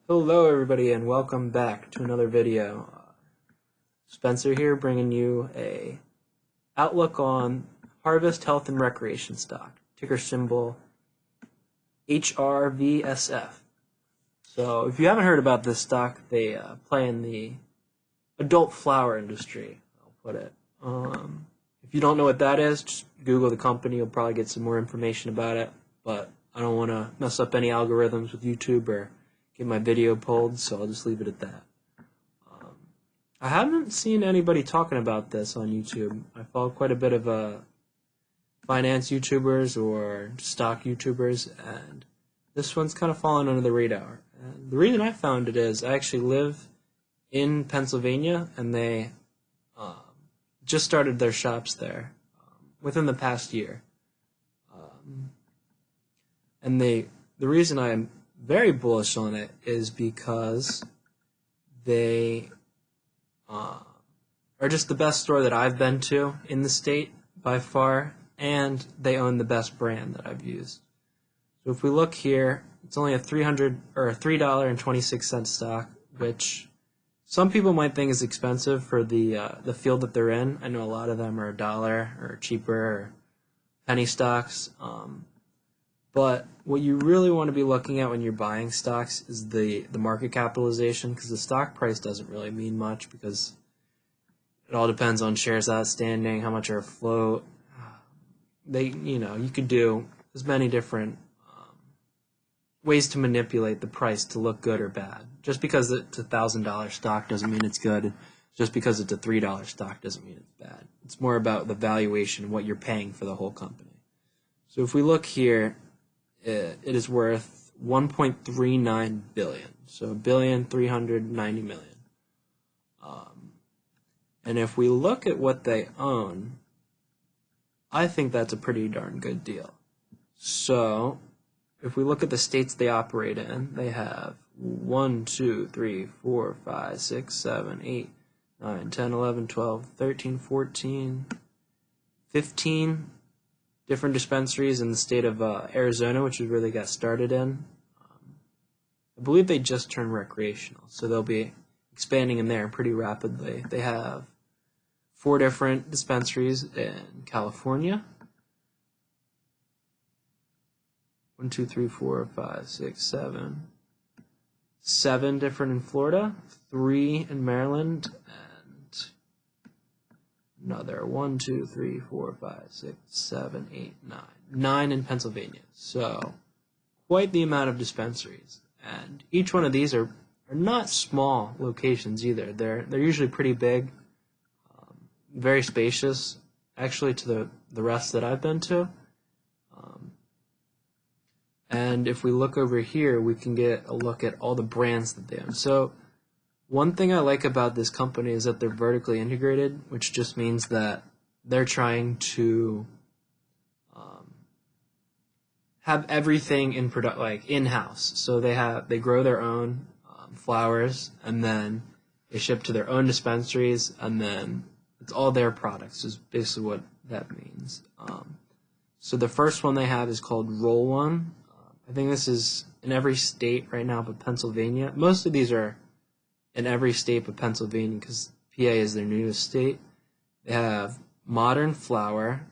Hello everybody and welcome back to another video. Spencer here bringing you a outlook on Harvest Health and Recreation stock, ticker symbol HRVSF. So if you haven't heard about this stock, they play in the adult flower industry, I'll put it. If you don't know what that is, just Google the company, you'll probably get some more information about it, but I don't want to mess up any algorithms with YouTube or get my video pulled, so I'll just leave it at that. I haven't seen anybody talking about this on YouTube. I follow quite a bit of finance YouTubers or stock YouTubers, and this one's kind of fallen under the radar. And the reason I found it is I actually live in Pennsylvania, and they just started their shops there within the past year. And the reason I'm very bullish on it is because they are just the best store that I've been to in the state by far, and they own the best brand that I've used. So if we look here, it's only a $3.26 stock, which some people might think is expensive for the field that they're in. I know a lot of them are $1 or cheaper or penny stocks. But what you really want to be looking at when you're buying stocks is the market capitalization, because the stock price doesn't really mean much because it all depends on shares outstanding, how much are afloat. You could do as many different ways to manipulate the price to look good or bad. Just because it's a $1,000 stock doesn't mean it's good. Just because it's a $3 stock doesn't mean it's bad. It's more about the valuation and what you're paying for the whole company. So if we look here, it is worth $1.39 billion, so $1,390,000,000. And if we look at what they own, I think that's a pretty darn good deal. So if we look at the states they operate in, they have 1, 2, 3, 4, 5, 6, 7, 8, 9, 10, 11, 12, 13, 14, 15 different dispensaries in the state of Arizona, which is where they got started in. I believe they just turned recreational, so they'll be expanding in there pretty rapidly. They have 4 different dispensaries in California. 1, 2, 3, 4, 5, 6, 7. 7 different in Florida, 3 in Maryland, and another 1, 2, 3, 4, 5, 6, 7, 8, 9. 9 in Pennsylvania. So quite the amount of dispensaries. And each one of these are not small locations either. They're usually pretty big, very spacious, actually to the rest that I've been to. And if we look over here, we can get a look at all the brands that they own. So one thing I like about this company is that they're vertically integrated, which just means that they're trying to have everything in-house. So they grow their own flowers, and then they ship to their own dispensaries, and then it's all their products is basically what that means. So the first one they have is called Roll One. I think this is in every state right now but Pennsylvania. Most of these are in every state but Pennsylvania because PA is their newest state. They have Modern Flower.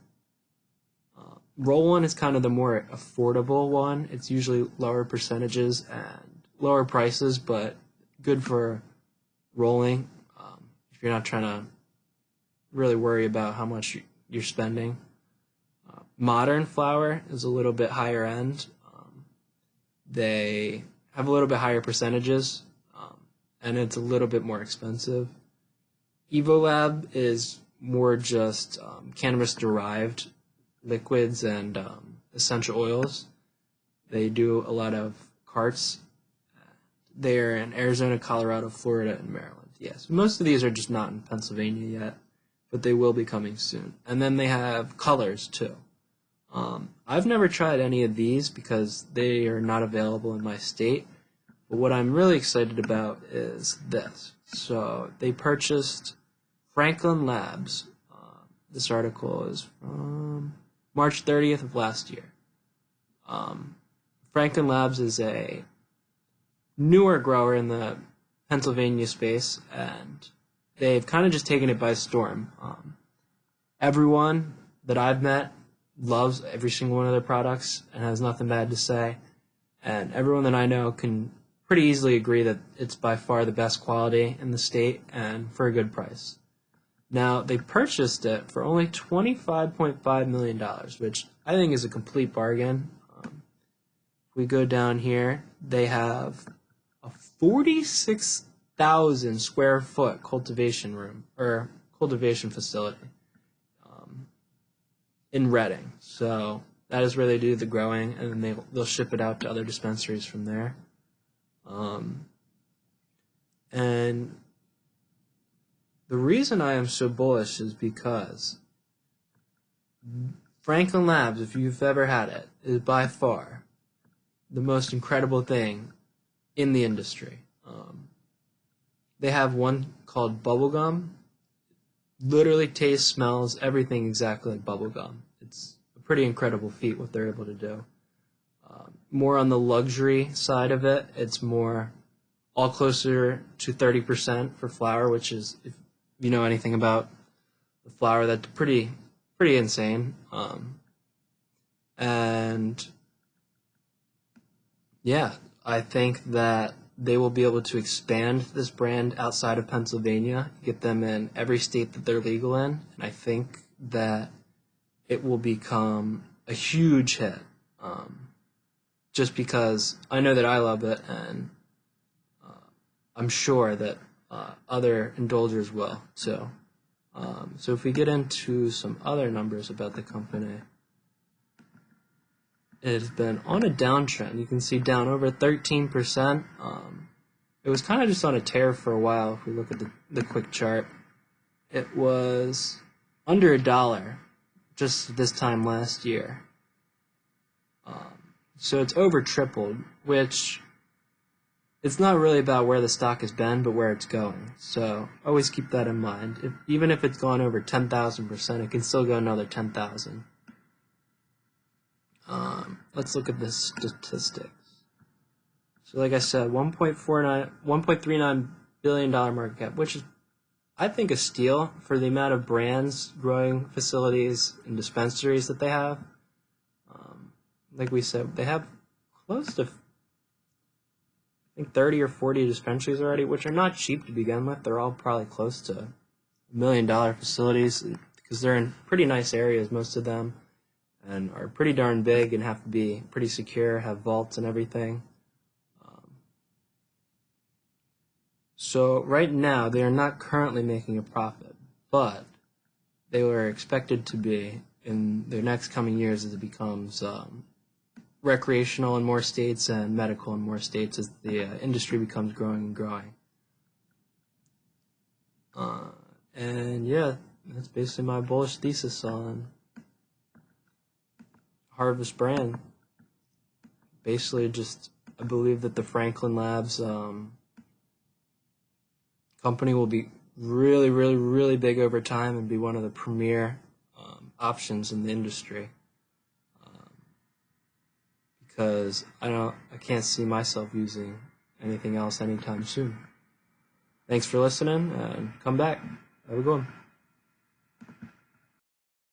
Roll One is kind of the more affordable one. It's usually lower percentages and lower prices, but good for rolling if you're not trying to really worry about how much you're spending. Modern Flower is a little bit higher end. They have a little bit higher percentages, and it's a little bit more expensive. Evolab is more just cannabis-derived liquids and essential oils. They do a lot of carts. They're in Arizona, Colorado, Florida, and Maryland. Yes, most of these are just not in Pennsylvania yet, but they will be coming soon. And then they have Colors, too. I've never tried any of these because they are not available in my state. But what I'm really excited about is this. So they purchased Franklin Labs. This article is from March 30th of last year. Franklin Labs is a newer grower in the Pennsylvania space, and they've kind of just taken it by storm. Everyone that I've met loves every single one of their products and has nothing bad to say. And everyone that I know can pretty easily agree that it's by far the best quality in the state and for a good price. Now, they purchased it for only $25.5 million, which I think is a complete bargain. If we go down here, they have a 46,000 square foot cultivation room, or cultivation facility in Reading. So that is where they do the growing, and then they'll ship it out to other dispensaries from there. And the reason I am so bullish is because Franklin Labs, if you've ever had it, is by far the most incredible thing in the industry. They have one called bubblegum. Literally tastes, smells, everything exactly like bubblegum. It's a pretty incredible feat what they're able to do. More on the luxury side of it, it's more all closer to 30% for flower, which is, if you know anything about the flower, that's pretty insane. And yeah, I think that they will be able to expand this brand outside of Pennsylvania, get them in every state that they're legal in, and I think that it will become a huge hit. Just because I know that I love it, and I'm sure that other indulgers will too. So if we get into some other numbers about the company, it has been on a downtrend. You can see down over 13%. It was kind of just on a tear for a while. If we look at the quick chart, it was under $1 just this time last year. So it's over tripled, which it's not really about where the stock has been, but where it's going. So always keep that in mind. Even if it's gone over 10,000%, it can still go another 10,000. Let's look at the statistics. So like I said, $1.39 billion market cap, which is, I think, a steal for the amount of brands, growing facilities, and dispensaries that they have. Like we said, they have close to, I think, 30 or 40 dispensaries already, which are not cheap to begin with. They're all probably close to $1 million facilities because they're in pretty nice areas, most of them, and are pretty darn big and have to be pretty secure, have vaults and everything. So right now, they are not currently making a profit, but they were expected to be in their next coming years as it becomes recreational in more states and medical in more states as the industry becomes growing and growing. And yeah, that's basically my bullish thesis on Harvest brand. Basically, just I believe that the Franklin Labs company will be really, really, really big over time and be one of the premier options in the industry. Because I can't see myself using anything else anytime soon. Thanks for listening, and come back. Have a good one.